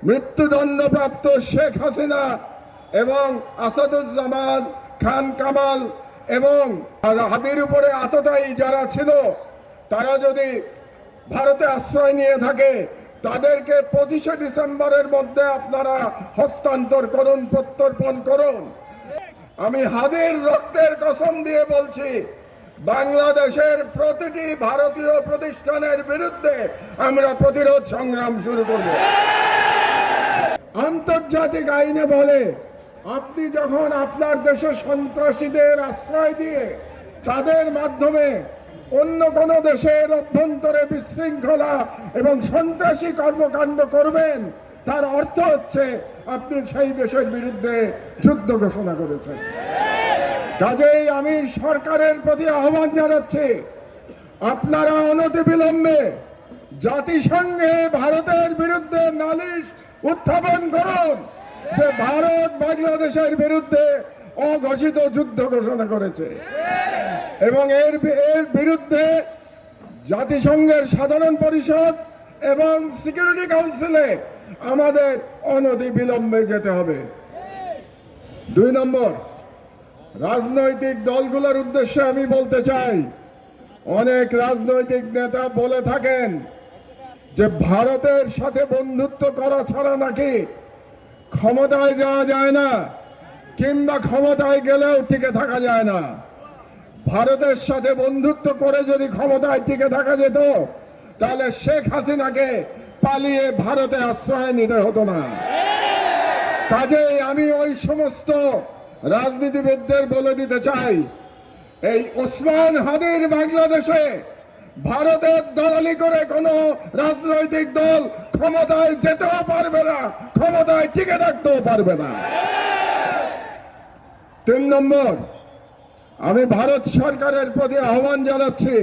মৃত্যুদণ্ডপ্রাপ্ত শেখ হাসিনা এবং আসাদুজ্জামান খান কামাল এবং হাদির উপরে আততায়ী যারা ছিল, তারা যদি ভারতে আশ্রয় নিয়ে থাকে তাদেরকে 25শে ডিসেম্বরের মধ্যে আপনারা হস্তান্তর করুন, প্রত্যর্পণ করুন। আমি হাদির রক্তের কসম দিয়ে বলছি, বাংলাদেশের প্রতিটি ভারতীয় প্রতিষ্ঠানের বিরুদ্ধে আমরা প্রতিরোধ সংগ্রাম শুরু করব। আন্তর্জাতিক আইনে বলে, আপনি যখন আপনার দেশে সন্ত্রাসীদের আশ্রয় দিয়ে তাদের মাধ্যমে অন্য কোনো দেশের অভ্যন্তরে বিশৃঙ্খলা এবং সন্ত্রাসী কর্মকাণ্ড করবেন, তার অর্থ হচ্ছে আপনি সেই দেশের বিরুদ্ধে যুদ্ধ ঘোষণা করেছেন। কাজেই আমি সরকারের প্রতি আহ্বান জানাচ্ছি, আপনারা অনতিবিলম্বে জাতিসংঘে ভারতের বিরুদ্ধে নালিশ উত্থাপন করুন যে ভারত বাংলাদেশের বিরুদ্ধে অঘোষিত যুদ্ধ ঘোষণা করেছে, এবং এর বিরুদ্ধে জাতিসংঘের সাধারণ পরিষদ এবং সিকিউরিটি কাউন্সিলে আমাদের অনতিবিলম্বে যেতে হবে। 2 নম্বর, রাজনৈতিক দলগুলোর উদ্দেশ্যে আমি বলতে চাই, অনেক রাজনৈতিক নেতা বলে থাকেন যে ভারতের সাথে বন্ধুত্ব করা ছাড়া নাকি ক্ষমতায় যাওয়া যায় না, কিংবা ক্ষমতায় গেলেও টিকে থাকা যায় না। ভারতের সাথে বন্ধুত্ব করে যদি ক্ষমতায় টিকে থাকা যেত, তাহলে শেখ হাসিনাকে পালিয়ে ভারতে আশ্রয় নিতে হতো না। কাজেই আমি ওই সমস্ত রাজনীতিবিদদের বলে দিতে চাই, এই ওসমান হাদির বাংলাদেশে ভারতের দলালি করে কোনো রাজনৈতিক দল ক্ষমতায় যেতেও পারবে না, ক্ষমতায় টিকে থাকতেও পারবে না। 3 নম্বর, আমি ভারত সরকারের প্রতি আহ্বান জানাচ্ছি,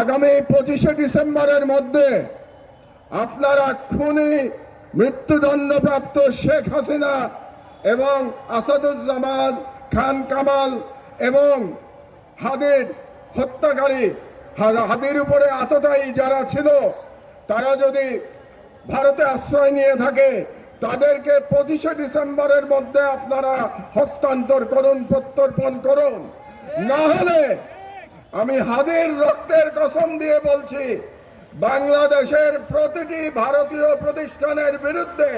আগামী 25শে ডিসেম্বরের মধ্যে আপনারা খুনি মৃত্যুদণ্ডপ্রাপ্ত শেখ হাসিনা এবং আসাদুজ্জামান খান কামাল এবং হাদির হত্যাকারী, হাদির উপরে আততায়ী যারা ছিল, তারা যদি ভারতে আশ্রয় নিয়ে থাকে তাদেরকে 25শে ডিসেম্বরের মধ্যে আপনারা হস্তান্তর করুন, প্রত্যর্পণ করুন। না হলে আমি হাদির রক্তের কসম দিয়ে বলছি, বাংলাদেশের প্রতিটি ভারতীয় প্রতিষ্ঠানের বিরুদ্ধে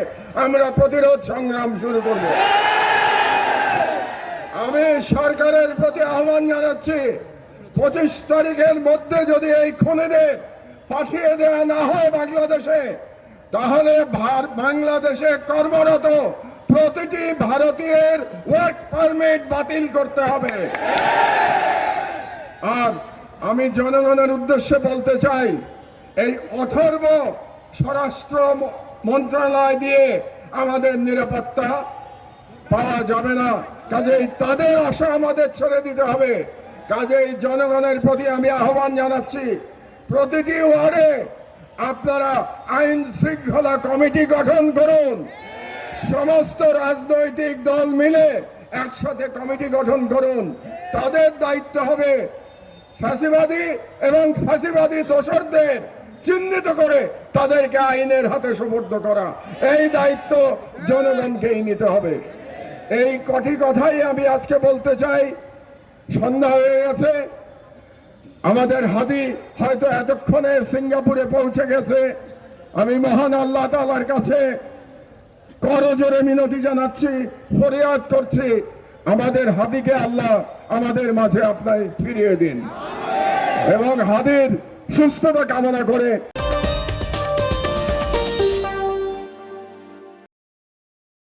আমরা প্রতিরোধ সংগ্রাম শুরু করব। আমি সরকারের প্রতি আহ্বান জানাচ্ছি, 25 তারিখের মধ্যে যদি এই খুনিদের পাঠিয়ে দেওয়া না হয় বাংলাদেশে, তাহলে বাংলাদেশে কর্মরত প্রতিটি ভারতীয়ের ওয়ার্ক পারমিট বাতিল করতে হবে। আর আমি জনগণের উদ্দেশ্যে বলতে চাই, এই অথর্ব স্বরাষ্ট্র মন্ত্রণালয় দিয়ে আমাদের নিরাপত্তা পাওয়া যাবে না। কাজেই তাদের আশা আমাদের ছেড়ে দিতে হবে। কাজেই জনগণের প্রতি আমি আহ্বান জানাচ্ছি, প্রতিটি ওয়ার্ডে আপনারা আইন শৃঙ্খলা কমিটি গঠন করুন। সমস্ত রাজনৈতিক দল মিলে একসাথে কমিটি গঠন করুন। তাদের দায়িত্ব হবে ফ্যাসিবাদী এবং ফ্যাসিবাদী দোসরদের চিহ্নিত করে তাদেরকে আইনের হাতে সোপর্দ করা। এই দায়িত্ব জনগণকেই নিতে হবে। এই কটি কথাই আমি আজকে বলতে চাই। সন্ধ্যা হয়ে গেছে, আমাদের হাদি হয়তো এতক্ষণে সিঙ্গাপুরে পৌঁছে গেছে। আমি মহান আল্লাহ তাআলার কাছে করজোরে মিনতি জানাচ্ছি, ফরিয়াদ করছি, আমাদের হাদিকে আল্লাহ আমাদের মাঝে আপনায় ফিরিয়ে দিন এবং হাদির সুস্থতা কামনা করে